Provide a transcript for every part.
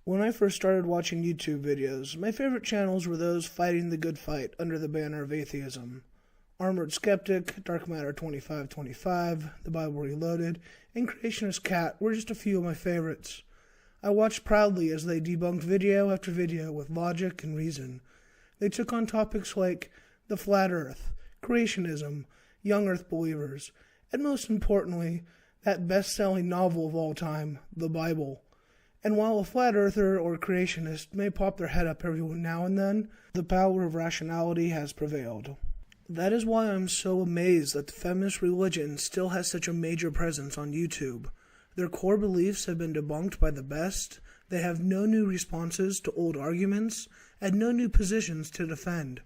When I first started watching YouTube videos, my favorite channels were those fighting the good fight under the banner of atheism. Armored Skeptic, Dark Matter 2525, The Bible Reloaded, and Creationist Cat were just a few of my favorites. I watched proudly as they debunked video after video with logic and reason. They took on topics like the flat earth, creationism, young earth believers, and most importantly, that best-selling novel of all time, the Bible. And while a flat earther or creationist may pop their head up every now and then, the power of rationality has prevailed. That is why I'm so amazed that the feminist religion still has such a major presence on YouTube. Their core beliefs have been debunked by the best, they have no new responses to old arguments, and no new positions to defend.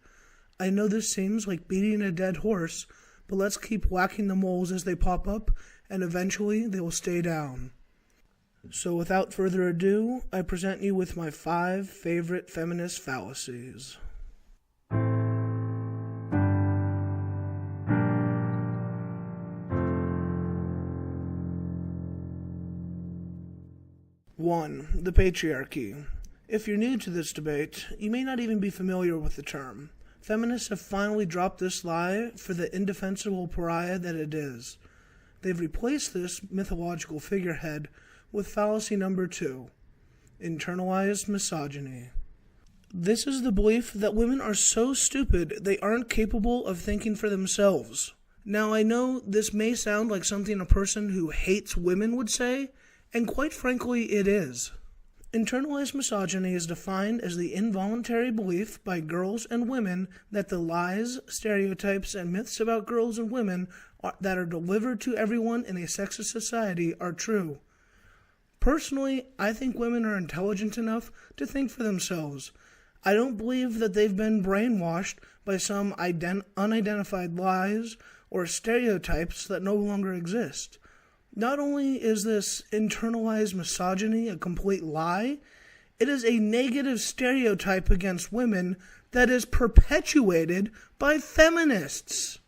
I know this seems like beating a dead horse, but let's keep whacking the moles as they pop up, and eventually they will stay down. So without further ado, I present you with my 5 favorite feminist fallacies. One, the patriarchy. If you're new to this debate, you may not even be familiar with the term. Feminists have finally dropped this lie for the indefensible pariah that it is. They've replaced this mythological figurehead with fallacy number 2, internalized misogyny. This is the belief that women are so stupid they aren't capable of thinking for themselves. Now I know this may sound like something a person who hates women would say, and quite frankly it is. Internalized misogyny is defined as the involuntary belief by girls and women that the lies, stereotypes, and myths about girls and women that are delivered to everyone in a sexist society are true. Personally, I think women are intelligent enough to think for themselves. I don't believe that they've been brainwashed by some unidentified lies or stereotypes that no longer exist. Not only is this internalized misogyny a complete lie, it is a negative stereotype against women that is perpetuated by feminists.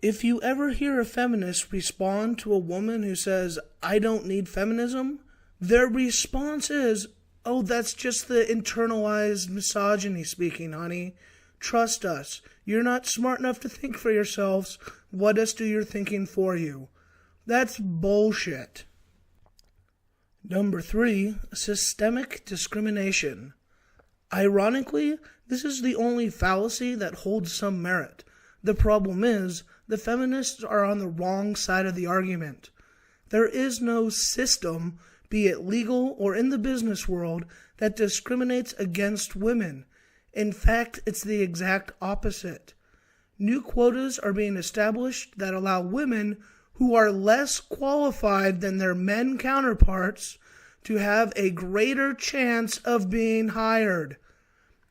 If you ever hear a feminist respond to a woman who says, "I don't need feminism," their response is, "Oh, that's just the internalized misogyny speaking, honey. Trust us. You're not smart enough to think for yourselves. Let us do your thinking for you." That's bullshit. Number 3, systemic discrimination. Ironically, this is the only fallacy that holds some merit. The problem is, the feminists are on the wrong side of the argument. There is no system, be it legal or in the business world, that discriminates against women. In fact, it's the exact opposite. New quotas are being established that allow women who are less qualified than their men counterparts to have a greater chance of being hired.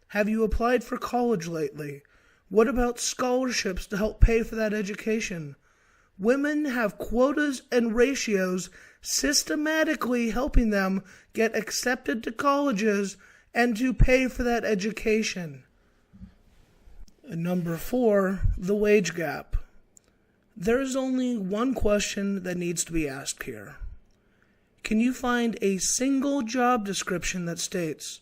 Have you applied for college lately? What about scholarships to help pay for that education? Women have quotas and ratios systematically helping them get accepted to colleges and to pay for that education. Number 4, the wage gap. There is only one question that needs to be asked here. Can you find a single job description that states,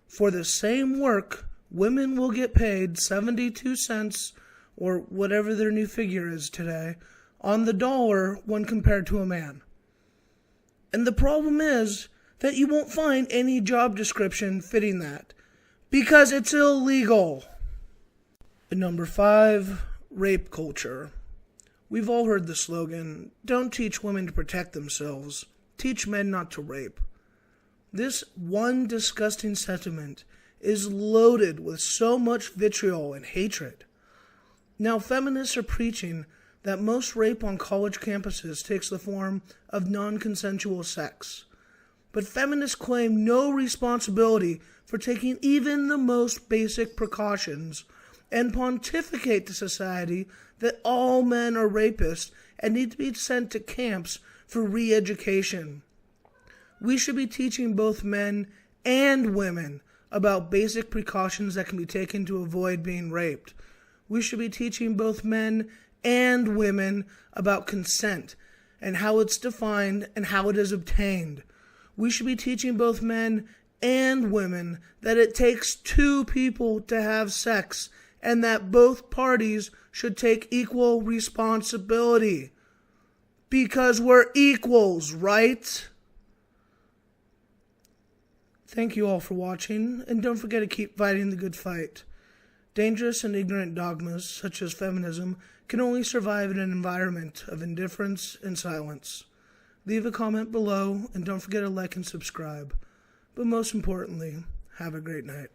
for the same work, women will get paid 72 cents, or whatever their new figure is today, on the dollar when compared to a man? And the problem is that you won't find any job description fitting that, because it's illegal. Number 5, rape culture. We've all heard the slogan, "Don't teach women to protect themselves, teach men not to rape." This one disgusting sentiment is loaded with so much vitriol and hatred. Now, feminists are preaching that most rape on college campuses takes the form of non-consensual sex. But feminists claim no responsibility for taking even the most basic precautions and pontificate to society that all men are rapists and need to be sent to camps for re-education. We should be teaching both men and women about basic precautions that can be taken to avoid being raped. We should be teaching both men and women about consent and how it's defined and how it is obtained. We should be teaching both men and women, that it takes two people to have sex, and that both parties should take equal responsibility. Because we're equals, right? Thank you all for watching, and don't forget to keep fighting the good fight. Dangerous and ignorant dogmas, such as feminism, can only survive in an environment of indifference and silence. Leave a comment below, and don't forget to like and subscribe. But most importantly, have a great night.